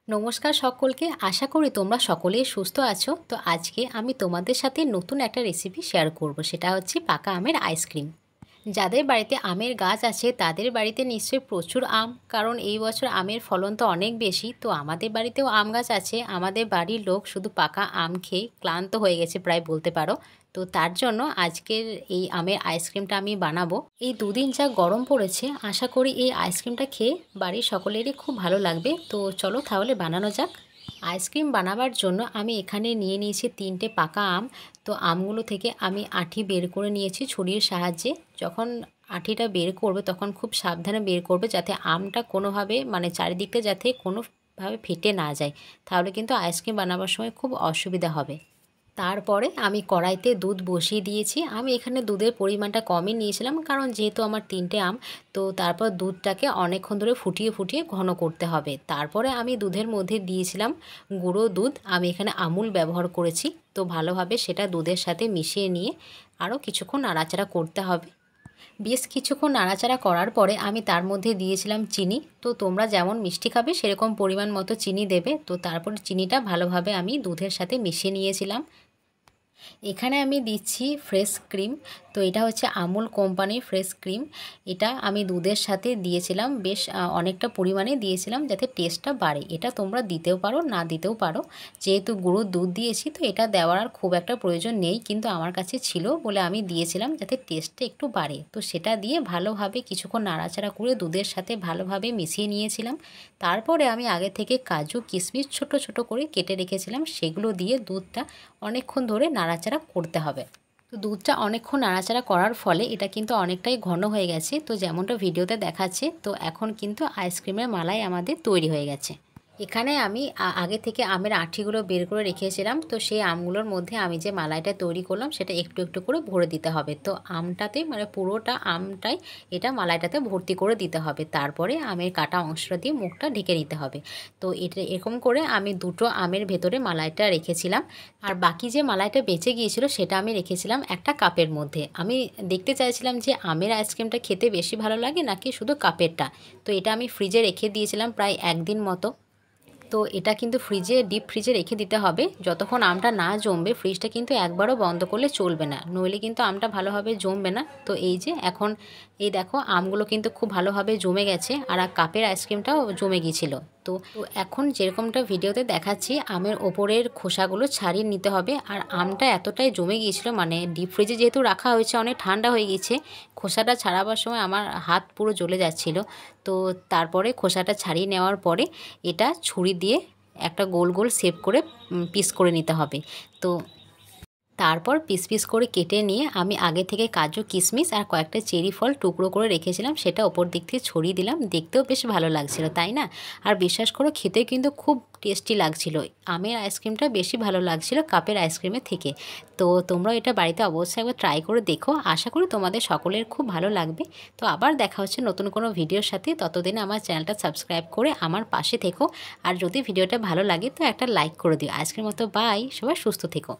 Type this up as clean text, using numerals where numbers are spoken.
নমস্কার সকলকে। আশা করি তোমরা সকলেই সুস্থ আছো। তো আজকে আমি তোমাদের সাথে নতুন একটা রেসিপি শেয়ার করব, সেটা হচ্ছে পাকা আমের আইসক্রিম। যাদের বাড়িতে আমের গাছ আছে তাদের বাড়িতে নিশ্চয়ই প্রচুর আম, কারণ এই বছর আমের ফলন তো অনেক বেশি। তো আমাদের বাড়িতেও আম গাছ আছে। আমাদের বাড়ির লোক শুধু পাকা আম খেয়ে ক্লান্ত হয়ে গেছে প্রায় বলতে পারো। তো তার জন্য আজকের এই আমের আইসক্রিমটা আমি বানাবো। এই দুদিন যা গরম পড়েছে, আশা করি এই আইসক্রিমটা খেয়ে বাড়ির সকলেরই খুব ভালো লাগবে। তো চলো তাহলে বানানো যাক। আইসক্রিম বানাবার জন্য আমি এখানে নিয়ে নিয়েছি 3টে পাকা আম। তো আমগুলো থেকে আমি আঁটি বের করে নিয়েছি ছুরির সাহায্যে। যখন আঁটিটা বের করবে তখন খুব সাবধানে বের করবে, যাতে আমটা কোনোভাবে চারিদিকটা যাতে কোনোভাবে ফেটে না যায়, তাহলে কিন্তু আইসক্রিম বানাবার সময় খুব অসুবিধা হবে। তারপরে আমি কড়াইতে দুধ বসিয়ে দিয়েছি। আমি এখানে দুধের পরিমাণটা কমই নিয়েছিলাম, কারণ যেহেতু আমার 3টে আম। তো তারপর দুধটাকে অনেকক্ষণ ধরে ফুটিয়ে ফুটিয়ে ঘন করতে হবে। তারপরে আমি দুধের মধ্যে দিয়েছিলাম গুঁড়ো দুধ। আমি এখানে আমুল ব্যবহার করেছি। তো ভালোভাবে সেটা দুধের সাথে মিশিয়ে নিয়ে আরও কিছুক্ষণ নাড়াচাড়া করতে হবে। বেশ কিছুক্ষণ নাড়াচাড়া করার পরে আমি তার মধ্যে দিয়েছিলাম চিনি। তো তোমরা যেমন মিষ্টি খাবে সেরকম পরিমাণ মতো চিনি দেবে। তো তারপর চিনিটা ভালোভাবে আমি দুধের সাথে মিশিয়ে নিয়েছিলাম। এখানে আমি দিচ্ছি ফ্রেশ ক্রিম। তো এটা হচ্ছে আমুল কোম্পানির ফ্রেশ ক্রিম। এটা আমি দুধের সাথে দিয়েছিলাম, বেশ অনেকটা পরিমাণে দিয়েছিলাম, যাতে টেস্টটা বাড়ে। এটা তোমরা দিতেও পারো, না দিতেও পারো। যেহেতু গুঁড়ো দুধ দিয়েছি তো এটা দেওয়ার আর খুব একটা প্রয়োজন নেই, কিন্তু আমার কাছে ছিল বলে আমি দিয়েছিলাম, যাতে টেস্টটা একটু বাড়ে। তো সেটা দিয়ে ভালোভাবে কিছুক্ষণ নাড়াচাড়া করে দুধের সাথে ভালোভাবে মিশিয়ে নিয়েছিলাম। তারপরে আমি আগে থেকে কাজু কিশমিশ ছোট ছোট করে কেটে রেখেছিলাম, সেগুলো দিয়ে দুধটা অনেকক্ষণ ধরে নাড়াচাড়া করতে হবে। তো দুধটা অনেকক্ষণ নাড়াচাড়া করার ফলে এটা কিন্তু অনেকটাই ঘন হয়ে গেছে। তো যেমনটা ভিডিওতে দেখাচ্ছে, তো এখন কিন্তু আইসক্রিমের মালাই আমাদের তৈরি হয়ে গেছে। এখানে আমি আগে থেকে আমের আঁটিগুলো বের করে রেখেছিলাম। তো সেই আমগুলোর মধ্যে আমি যে মালাইটা তৈরি করলাম সেটা একটু একটু করে ভরে দিতে হবে। তো আমটাতে পুরোটা আমটাই এটা মালাইটাতে ভর্তি করে দিতে হবে। তারপরে আমের কাটা অংশটা দিয়ে মুখটা ঢেকে নিতে হবে। তো এটা এরকম করে আমি দুটো আমের ভেতরে মালাইটা রেখেছিলাম। আর বাকি যে মালাইটা বেঁচে গিয়েছিল সেটা আমি রেখেছিলাম একটা কাপের মধ্যে। আমি দেখতে চাইছিলাম যে আমের আইসক্রিমটা খেতে বেশি ভালো লাগে নাকি শুধু কাপেরটা। তো এটা আমি ফ্রিজে রেখে দিয়েছিলাম প্রায় 1 দিন মতো। তো এটা কিন্তু ডিপ ফ্রিজে রেখে দিতে হবে। যতক্ষণ আমটা না জমবে ফ্রিজটা কিন্তু একবারও বন্ধ করলে চলবে না, নইলে কিন্তু আমটা ভালোভাবে জমবে না। তো এই যে এখন এই দেখো আমগুলো কিন্তু খুব ভালোভাবে জমে গেছে, আর কাপের আইসক্রিমটাও জমে গিয়েছিল। তো এখন যেরকমটা ভিডিওতে দেখাচ্ছি আমের ওপরের খোসাগুলো ছাড়িয়ে নিতে হবে। আর আমটা এতটাই জমে গিয়েছিল, ডিপ ফ্রিজে যেহেতু রাখা হয়েছে অনেক ঠান্ডা হয়ে গিয়েছে, খোসাটা ছাড়াবার সময় আমার হাত পুরো জ্বলে যাচ্ছিল। তো তারপরে খোসাটা ছাড়িয়ে নেওয়ার পরে এটা ছুরি দিয়ে একটা গোল গোল শেপ করে পিস করে নিতে হবে। তো তারপর পিস পিস করে কেটে নিয়ে আমি আগে থেকে কাজু কিশমিশ আর কয়েকটা চেরি ফল টুকরো করে রেখেছিলাম, সেটা ওপর দিক থেকে ছড়িয়ে দিলাম। দেখতেও বেশ ভালো লাগছিল, তাই না? আর বিশ্বাস করো খেতে কিন্তু খুব টেস্টি লাগছিল। আমের আইসক্রিমটা বেশি ভালো লাগছিল কাপের আইসক্রিমের থেকে। তো তোমরাও এটা বাড়িতে অবশ্যই একবার ট্রাই করে দেখো। আশা করি তোমাদের সকলের খুব ভালো লাগবে। তো আবার দেখা হচ্ছে নতুন কোনো ভিডিওর সাথে। ততদিনে আমার চ্যানেলটা সাবস্ক্রাইব করে আমার পাশে থেকো। আর যদি ভিডিওটা ভালো লাগে তো একটা লাইক করে দিও। আজকের মতো বাই, সবাই সুস্থ থেকো।